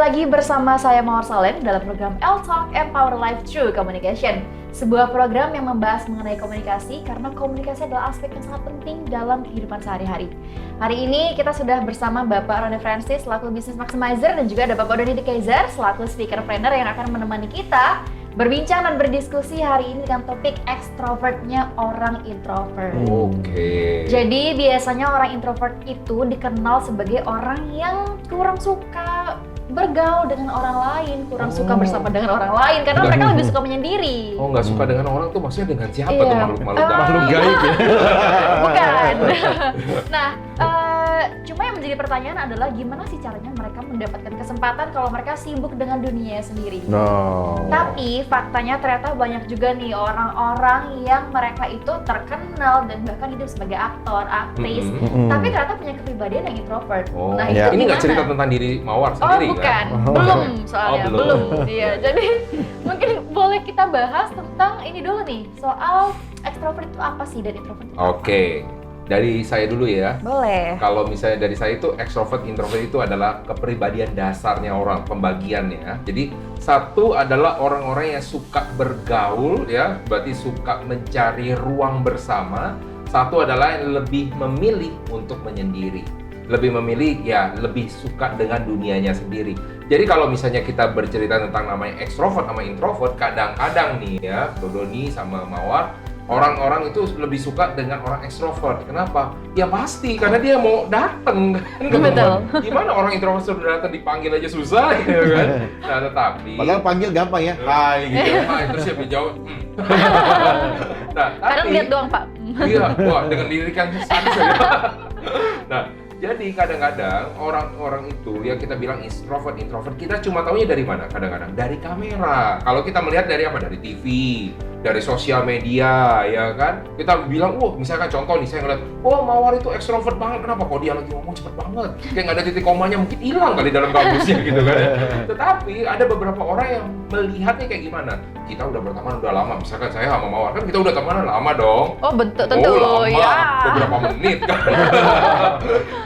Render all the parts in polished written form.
lagi bersama saya Mawar Salem dalam program L-Talk Empower Life Through Communication. Sebuah program yang membahas mengenai komunikasi karena komunikasi adalah aspek yang sangat penting dalam kehidupan sehari-hari. Hari ini kita sudah bersama Bapak Roni Francis selaku Business Maximizer dan juga ada Bapak Doni De Kaiser selaku Speaker Planner yang akan menemani kita berbincang dan berdiskusi hari ini dengan topik extrovertnya orang introvert. Oke. Jadi biasanya orang introvert itu dikenal sebagai orang yang kurang suka bergaul dengan orang lain, kurang suka bersama dengan orang lain karena mereka lebih suka menyendiri. Oh, nggak suka dengan orang tuh maksudnya dengan siapa Iya. tuh makhluk-makhluk Makhluk gaib ya? Bukan. Nah, cuma yang menjadi pertanyaan adalah gimana sih caranya mereka mendapatkan kesempatan kalau mereka sibuk dengan dunia sendiri. No. Tapi faktanya ternyata banyak juga nih orang-orang yang mereka itu terkenal dan bahkan hidup sebagai aktor, aktris, tapi ternyata punya kepribadian yang introvert. Oh, Nah, ya. itu ini nggak gimana? cerita tentang diri Mawar Oh sendiri bukan, kan? belum soalnya, Oh, belum. Iya, jadi mungkin boleh kita bahas tentang ini dulu nih, soal extrovert itu apa sih dan introvert itu apa? Oke, dari saya dulu ya. Boleh. Kalau misalnya dari saya itu extrovert, introvert itu adalah kepribadian dasarnya orang, pembagiannya. Jadi satu adalah orang-orang yang suka bergaul ya, berarti suka mencari ruang bersama. Satu adalah yang lebih memilih untuk menyendiri. Lebih memilih ya, lebih suka dengan dunianya sendiri. Jadi kalau misalnya kita bercerita tentang namanya extrovert sama introvert, kadang-kadang nih ya, Dodoni sama Mawar, orang-orang itu lebih suka dengan orang ekstrovert. Kenapa? Ya pasti, karena dia mau dateng kan. Betul. Gimana orang introvert sudah datang dipanggil aja susah gitu kan. Nah tetapi Padahal panggil gampang ya, hai gitu. terus siapa yang jawab? Nah Kadang tapi lihat doang Pak. iya, wah dengan lirikan sadis ya. Nah, jadi kadang-kadang orang-orang itu yang kita bilang introvert, kita cuma taunya dari mana? Kadang-kadang dari kamera. Kalau kita melihat dari apa? Dari TV, dari sosial media, ya kan? Kita bilang, misalkan contoh nih, saya ngeliat, Mawar itu ekstrovert banget. Kenapa? Kok dia lagi ngomong cepet banget? Kayak nggak ada titik komanya, mungkin hilang kali dalam kamusnya gitu kan. Tetapi ada beberapa orang yang melihatnya kayak gimana? Kita udah berteman udah lama, misalkan saya sama Mawar, kan kita udah temenan lama dong. Oh tentu lama, ya. beberapa menit kan.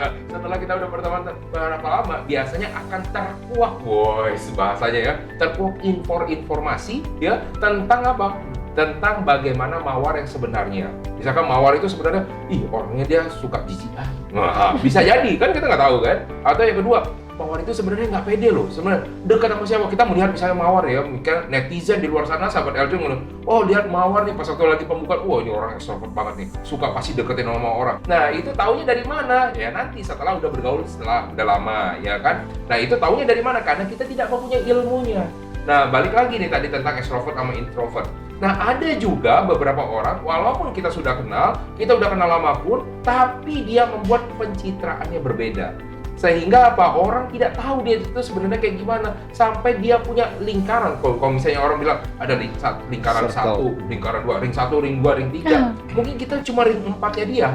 Nah, setelah kita udah berteman berapa lama, biasanya akan terkuak, boys, bahasanya ya, terkuak informasi ya tentang apa? Tentang bagaimana Mawar yang sebenarnya. Misalkan Mawar itu sebenarnya, orangnya dia suka jijikan. Nah, bisa jadi kan kita nggak tahu kan. Atau yang kedua, Mawar itu sebenarnya nggak pede loh. Sebenarnya dekat sama siapa? Kita melihat misalnya Mawar ya, mungkin netizen di luar sana, sahabat LJ ngeliat, lihat Mawar nih pas waktu lagi pembukaan, ini orang ekstrovert banget nih, suka pasti deketin sama orang. Nah itu taunya dari mana? Ya nanti setelah udah bergaul setelah udah lama, ya kan? Nah itu taunya dari mana? Karena kita tidak mempunyai ilmunya. Nah balik lagi nih tadi tentang extrovert sama introvert. Nah ada juga beberapa orang, walaupun kita sudah kenal lama pun, tapi dia membuat pencitraannya berbeda. Sehingga apa? Orang tidak tahu dia itu sebenarnya kayak gimana. Sampai dia punya lingkaran. Kalau misalnya orang bilang ada lingkaran Circle. 1, lingkaran 2, ring 1, ring 2, ring 3. Mungkin kita cuma ring 4-nya dia.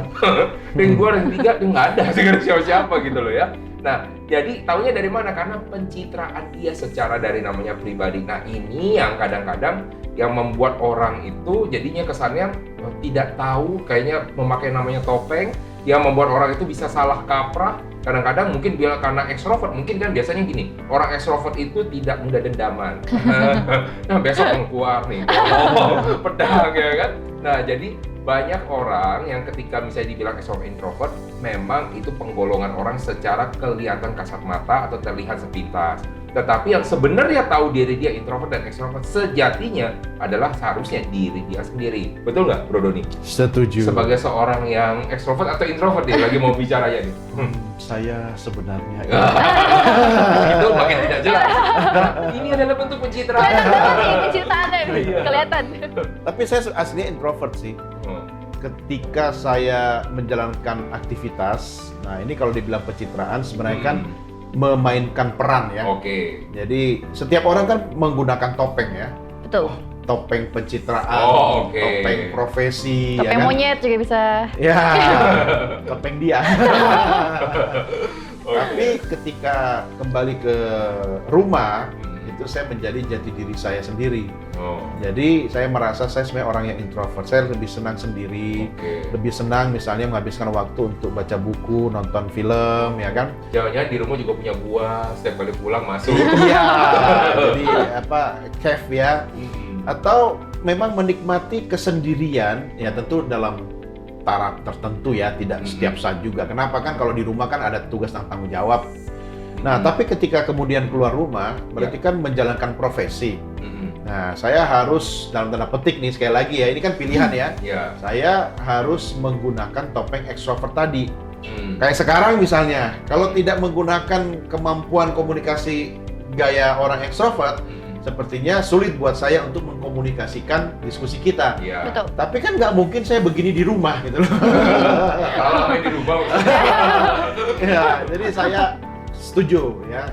Ring 2, ring 3, dia nggak ada siapa-siapa gitu loh ya. Nah, jadi taunya dari mana? Karena pencitraan dia secara dari namanya pribadi. Nah, ini yang kadang-kadang yang membuat orang itu jadinya kesannya tidak tahu, kayaknya memakai namanya topeng, yang membuat orang itu bisa salah kaprah. Kadang-kadang mungkin bila karena ekstrovert, mungkin kan biasanya gini, orang ekstrovert itu tidak mudah dendaman. Nah, besok keluar nih, pedang ya kan. Nah, jadi banyak orang yang ketika misalnya dibilang extrovert introvert, memang itu penggolongan orang secara kelihatan kasat mata atau terlihat sepintas. Tetapi yang sebenarnya tahu diri dia introvert dan extrovert sejatinya adalah seharusnya diri dia sendiri. Betul nggak, Bro Doni? Setuju. Sebagai seorang yang extrovert atau introvert nih, lagi mau bicara ya nih. Saya sebenarnya Itu makin tidak jelas. Ini adalah bentuk pencitraan. Pencitraannya kelihatan. Tapi saya aslinya introvert sih. Ketika saya menjalankan aktivitas, nah ini kalau dibilang pencitraan sebenarnya kan memainkan peran ya. Oke. Jadi setiap orang kan menggunakan topeng ya. Betul. Topeng pencitraan, Oke. topeng profesi, Topeng ya kan? monyet juga bisa. Ya, topeng dia. Tapi ketika kembali ke rumah, itu saya menjadi jati diri saya sendiri. Oh. Jadi saya merasa saya sebenarnya orang yang introvert. Saya lebih senang sendiri, lebih senang misalnya menghabiskan waktu untuk baca buku, nonton film, ya kan? Jangan-jangan di rumah juga punya buah, setiap kali pulang masuk. Iya, jadi cave ya. Atau memang menikmati kesendirian, ya tentu dalam taraf tertentu ya, tidak setiap saat juga. Kenapa kan kalau di rumah kan ada tugas dan tanggung jawab. Nah, tapi ketika kemudian keluar rumah, berarti kan menjalankan profesi. Nah, saya harus dalam tanda petik nih sekali lagi ya, ini kan pilihan ya. Saya harus menggunakan topeng extrovert tadi. Kayak sekarang misalnya, kalau tidak menggunakan kemampuan komunikasi gaya orang extrovert, sepertinya sulit buat saya untuk mengkomunikasikan diskusi kita. Betul. Tapi kan nggak mungkin saya begini di rumah gitu loh. Kalau main di rumah. Ya, jadi saya setuju ya.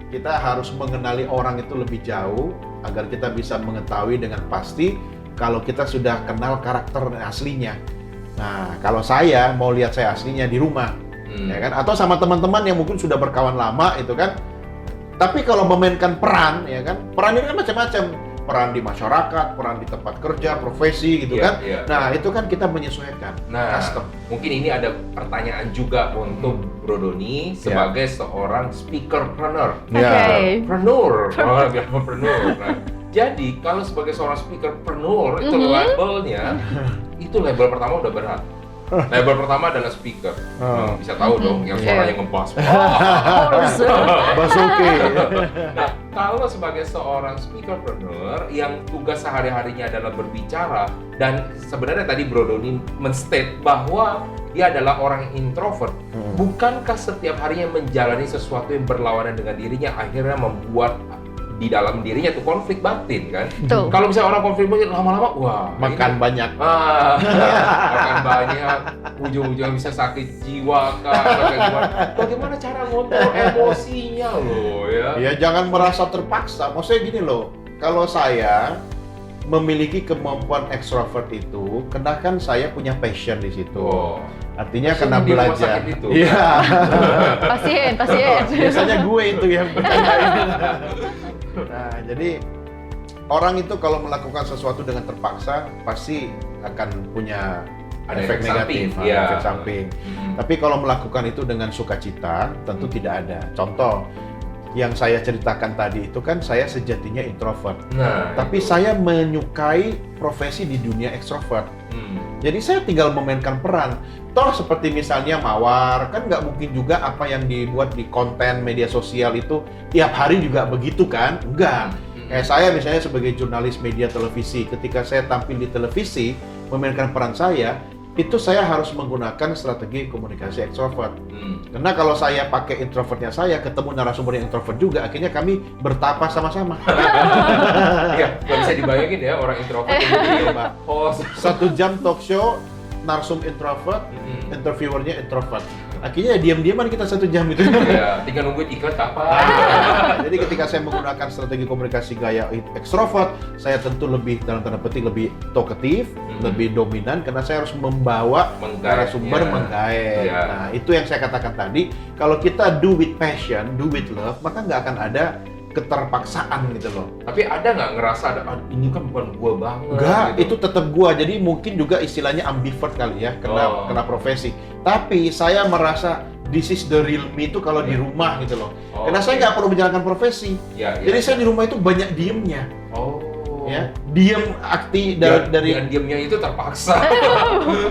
Kita harus mengenali orang itu lebih jauh agar kita bisa mengetahui dengan pasti kalau kita sudah kenal karakter aslinya. Nah, kalau saya mau lihat saya aslinya di rumah, ya kan? Atau sama teman-teman yang mungkin sudah berkawan lama itu kan. Tapi kalau memainkan peran, ya kan, peran ini kan macam-macam. Peran di masyarakat, peran di tempat kerja, profesi gitu kan. Nah, itu kan kita menyesuaikan. Nah, custom. mungkin ini ada pertanyaan juga untuk Bro Doni sebagai seorang speakerpreneur. Preneur. Nah, jadi kalau sebagai seorang speakerpreneur itu labelnya, itu label pertama udah berat. Label pertama adalah speaker. Bisa tahu dong yang suaranya ngebas. Basuki. Nah, kalau sebagai seorang speakerpreneur yang tugas sehari-harinya adalah berbicara, dan sebenarnya tadi Bro Doni men-state bahwa dia adalah orang introvert, bukankah setiap harinya menjalani sesuatu yang berlawanan dengan dirinya akhirnya membuat di dalam dirinya tuh konflik batin kan? Kalau misalnya orang konflik batin lama-lama, wah makan banyak. Makan banyak, ujung-ujungnya bisa sakit jiwa kah? Bagaimana cara ngontrol emosinya loh ya? Ya jangan merasa terpaksa. Maksudnya gini loh, kalau saya memiliki kemampuan extrovert itu, karena kan saya punya passion di situ. Artinya kena belajar. Iya. Pasien. Biasanya gue itu yang bertanya. Nah, jadi orang itu kalau melakukan sesuatu dengan terpaksa pasti akan punya efek negatif, efek samping. Tapi kalau melakukan itu dengan sukacita, tentu tidak ada. Contoh yang saya ceritakan tadi itu kan saya sejatinya introvert. Tapi saya menyukai profesi di dunia extrovert. Jadi saya tinggal memainkan peran. Toh seperti misalnya Mawar, kan nggak mungkin juga apa yang dibuat di konten media sosial itu tiap hari juga begitu kan? Enggak. Kayak saya misalnya sebagai jurnalis media televisi, ketika saya tampil di televisi, memainkan peran saya, itu saya harus menggunakan strategi komunikasi extrovert. Karena kalau saya pakai introvertnya saya, ketemu narasumber yang introvert juga, akhirnya kami bertapa sama-sama. Iya, nggak bisa dibayangin ya orang introvert jadi host 1 jam talk show, narsum introvert, interviewernya introvert. Akhirnya diam-diaman kita 1 jam itu. Iya, tinggal nungguin iklan kapan. Jadi ketika saya menggunakan strategi komunikasi gaya ekstrovert, saya tentu lebih dalam tanda petik lebih talkative, lebih dominan karena saya harus membawa narasumber menggait. Nah, itu yang saya katakan tadi, kalau kita do with passion, do with love, maka nggak akan ada keterpaksaan gitu loh. Tapi ada nggak ngerasa ini kan bukan gua banget? Enggak, gitu. itu tetap gua. Jadi mungkin juga istilahnya ambivert kali ya, kena profesi. Tapi saya merasa this is the real me itu kalau di rumah gitu loh. Karena saya nggak perlu menjalankan profesi. Jadi saya di rumah itu banyak diemnya. Ya, diem akti dari diemnya itu terpaksa.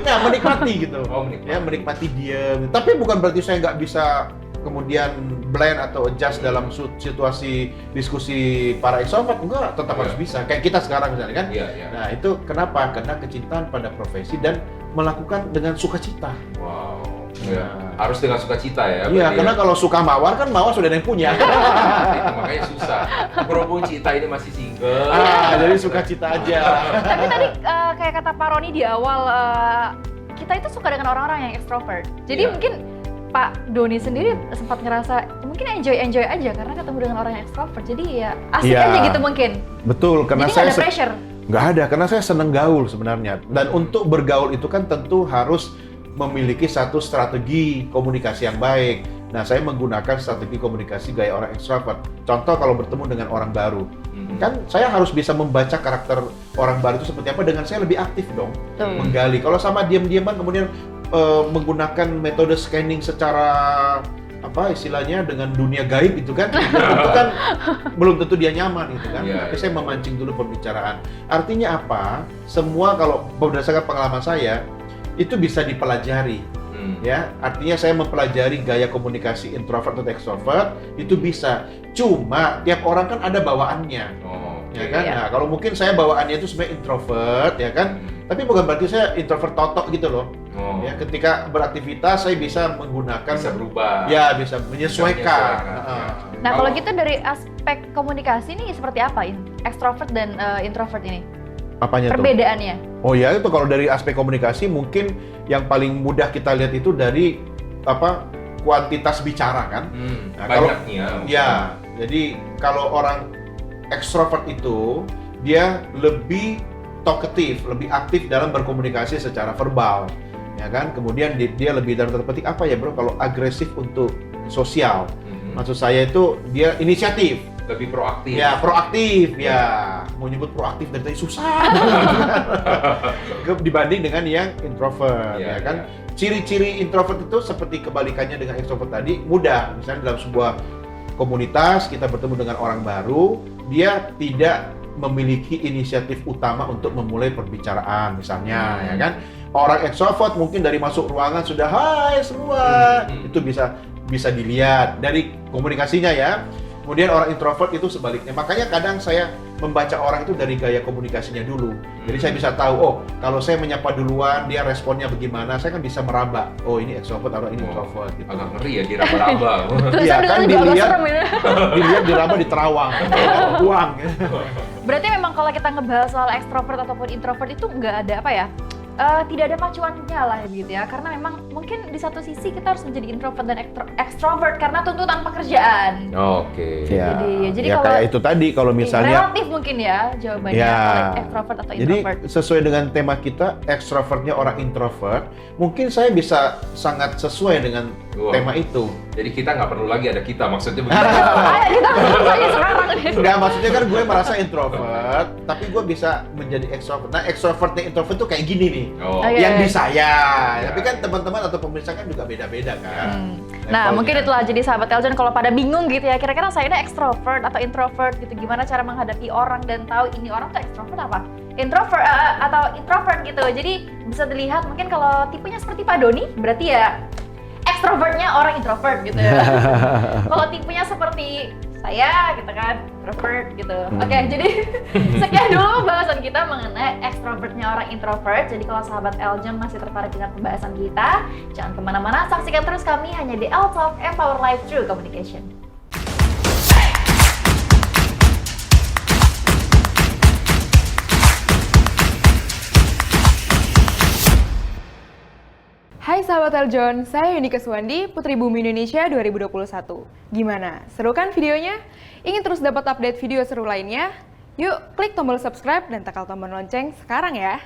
Ya, menikmati gitu. Menikmati. Ya, menikmati diem. Tapi bukan berarti saya nggak bisa kemudian blend atau adjust dalam situasi diskusi para extrovert. Enggak, tetap harus bisa. Kayak kita sekarang misalnya kan. Nah, itu kenapa? Karena kecintaan pada profesi dan melakukan dengan sukacita. Wow. Harus dengan sukacita ya. Iya, karena kalau suka Mawar kan Mawar sudah ada yang punya. Itu makanya susah. Berhubung Cita ini masih single. Jadi sukacita aja. Tapi tadi kayak kata Pak Roni di awal, kita itu suka dengan orang-orang yang extrovert. Jadi mungkin Pak Doni sendiri sempat ngerasa mungkin enjoy aja karena ketemu dengan orang yang extrovert. Jadi ya asik aja gitu mungkin. Betul, karena jadi saya nggak ada pressure. Nggak ada, karena saya seneng gaul sebenarnya. Dan untuk bergaul itu kan tentu harus memiliki satu strategi komunikasi yang baik. Nah, saya menggunakan strategi komunikasi gaya orang ekstrovert. Contoh kalau bertemu dengan orang baru, kan saya harus bisa membaca karakter orang baru itu seperti apa dengan saya lebih aktif dong, menggali. Kalau sama diam-diaman kemudian menggunakan metode scanning secara apa istilahnya dengan dunia gaib itu kan, itu kan belum tentu dia nyaman gitu kan. Tapi saya memancing dulu pembicaraan. Artinya apa? Semua kalau berdasarkan pengalaman saya itu bisa dipelajari. Ya, artinya saya mempelajari gaya komunikasi introvert atau extrovert itu bisa. Cuma tiap orang kan ada bawaannya. Ya kan? Nah, kalau mungkin saya bawaannya itu sebenarnya introvert ya kan. Tapi bukan berarti saya introvert totok gitu loh. Ya, ketika beraktivitas saya bisa menggunakan bisa berubah. Ya, bisa menyesuaikan. Nah, kalau gitu dari aspek komunikasi nih seperti apa extrovert dan introvert ini? Apanya perbedaannya? Oh ya, itu kalau dari aspek komunikasi mungkin yang paling mudah kita lihat itu dari apa kuantitas bicara kan. Nah, banyaknya. Ya, jadi kalau orang ekstrovert itu dia lebih talkative, lebih aktif dalam berkomunikasi secara verbal, ya kan. Kemudian dia lebih dalam tanda petik apa ya bro? Kalau agresif untuk sosial, maksud saya itu dia inisiatif. Lebih proaktif. Ya, proaktif. Ya, mau nyebut proaktif dari tadi susah. Dibanding dengan yang introvert, ya kan. Ciri-ciri introvert itu seperti kebalikannya dengan extrovert tadi, mudah. Misalnya dalam sebuah komunitas kita bertemu dengan orang baru, dia tidak memiliki inisiatif utama untuk memulai perbicaraan misalnya, ya kan. Orang extrovert mungkin dari masuk ruangan sudah hai semua. Itu bisa dilihat dari komunikasinya ya. Kemudian orang introvert itu sebaliknya. Makanya kadang saya membaca orang itu dari gaya komunikasinya dulu. Jadi saya bisa tahu, oh kalau saya menyapa duluan, dia responnya bagaimana, saya kan bisa meraba. Oh ini extrovert atau ini introvert. Gitu. Agak ngeri ya diraba-raba. Iya kan dilihat diraba di terawang, buang. Berarti memang kalau kita ngebahas soal extrovert ataupun introvert itu nggak ada apa ya? Tidak ada pacuannya lah gitu ya, karena memang mungkin di satu sisi kita harus menjadi introvert dan extrovert karena tuntutan pekerjaan. Ya, jadi kalau kayak itu tadi kalau misalnya relatif mungkin ya jawabannya extrovert atau introvert. Jadi sesuai dengan tema kita extrovertnya orang introvert, mungkin saya bisa sangat sesuai dengan tema itu. Jadi kita nggak perlu lagi ada kita, maksudnya begitu. Kita ngomong sekarang. Enggak, maksudnya kan gue merasa introvert, tapi gue bisa menjadi extrovert. Nah, extrovertnya introvert tuh kayak gini nih. Yang di saya. Tapi kan teman-teman atau pemirsa kan juga beda-beda kan. Nah, mungkin itulah jadi sahabat Eljon kalau pada bingung gitu ya, kira-kira saya ini extrovert atau introvert gitu, gimana cara menghadapi orang dan tahu ini orang tuh extrovert apa? Introvert atau introvert gitu. Jadi bisa dilihat mungkin kalau tipenya seperti Pak Doni, berarti ya extrovertnya orang introvert gitu ya. Kalau tipenya seperti saya gitu kan, introvert gitu. Oke, jadi sekian dulu pembahasan kita mengenai extrovertnya orang introvert. Jadi kalau sahabat Eljon masih tertarik dengan pembahasan kita, jangan kemana-mana, saksikan terus kami hanya di L-Talk Empower Life Through Communication. Hai sahabat Eljon, saya Yunika Suwandi, Putri Bumi Indonesia 2021. Gimana? Seru kan videonya? Ingin terus dapat update video seru lainnya? Yuk, klik tombol subscribe dan tekan tombol lonceng sekarang ya!